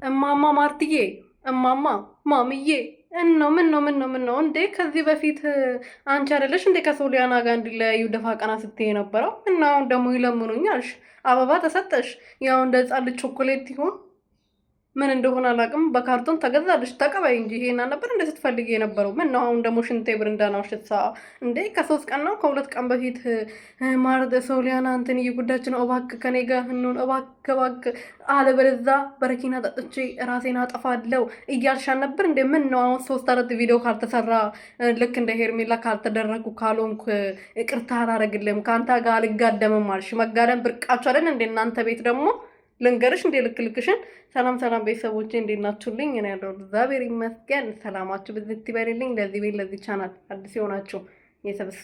እማማ ማርትዬ እማማ ማምዬ ምን ነው እንዴ? ከዚህ በፊት አንቺ አይደለሽ እንዴ ከሶሊያና ጋር እንዲለያዩ ደፋ ቀና ስትይ የነበረው? እና አሁን ደግሞ ይለምኑኛልሽ። አበባ ተሰጠሽ፣ ያው እንደ ህፃን ልጅ ቾኮሌት ይሁን ምን እንደሆነ አላውቅም። በካርቶን ተገዛልሽ፣ ተቀበይ እንጂ ይሄና ነበር እንደ ስትፈልጊ የነበረው። ምን ነው አሁን ደግሞ ሽንቴ ብርንዳናው ሽታ እንዴ? ከ3 ቀን ነው ከ2 ቀን በፊት ማርደ ሶሊያና እንትን እየጉዳችን ነው፣ እባክህ ከኔ ጋር እንሆን እባክህ፣ አለበለዚያ በረኪና ጠጥቼ ራሴን አጠፋለሁ እያልሻል ነበር እንዴ? ምን ነው አሁን 3-4 ቪዲዮ ካልተሰራ ልክ እንደ ሄርሜላ ካልተደረጉ ካልሆንኩ ይቅርታ አላረግልም፣ ከአንተ ጋር አልጋደምም አልሽ። መጋደም ብርቃችሁ አይደል እንደ እናንተ ቤት ደግሞ ልንገርሽ እንዴ ልክልክሽን። ሰላም ቤተሰቦቼ እንዴት ናችሁልኝ? እኔ ያለው እግዚአብሔር ይመስገን። ሰላማችሁ ብዝት ይበልልኝ። ለዚህ ቤት ለዚህ ቻናል አዲስ የሆናችሁ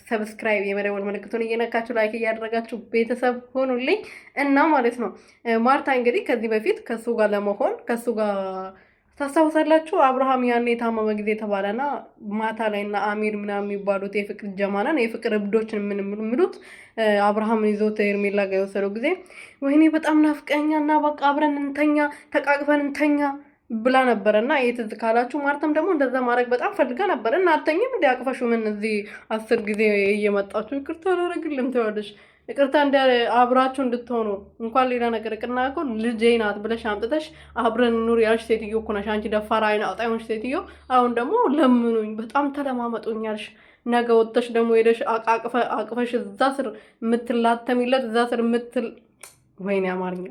ሰብስክራይብ የመደወል ምልክቱን እየነካችሁ ላይክ እያደረጋችሁ ቤተሰብ ሆኑልኝ እና ማለት ነው። ማርታ እንግዲህ ከዚህ በፊት ከሱ ጋር ለመሆን ከሱ ጋር ታስታውሳላችሁ? አብርሃም ያኔ የታመመ ጊዜ ተባለና ማታ ላይ እና አሚር ምናምን የሚባሉት የፍቅር ጀማናን የፍቅር እብዶችን የምንምሉት አብርሃምን ይዞት ሄርሜላ ጋር የወሰደው ጊዜ ወይኔ በጣም ናፍቀኛ እና በቃ አብረን እንተኛ ተቃቅፈን እንተኛ ብላ ነበረ እና የትዝ ካላችሁ ማርተም ደግሞ እንደዛ ማድረግ በጣም ፈልጋ ነበረ እና አተኝም እንዲ አቅፈሹ ምን እዚህ 10 ጊዜ እየመጣችሁ ይቅርታ አላረግልም ትዋለሽ። ይቅርታ እንደ አብራችሁ እንድትሆኑ እንኳን ሌላ ነገር ቅና እኮ ልጄ ናት ብለሽ አምጥተሽ አብረን ኑር ያልሽ ሴትዮ እኮ ነሽ አንቺ። ደፋር አይን አውጣ ሴትዮ። አሁን ደግሞ ለምኑኝ በጣም ተለማመጡኛልሽ። ነገ ወጥተሽ ደግሞ ሄደሽ አቅፈሽ እዛ ስር የምትላተሚለት እዛ ስር ወይኔ አማርኛ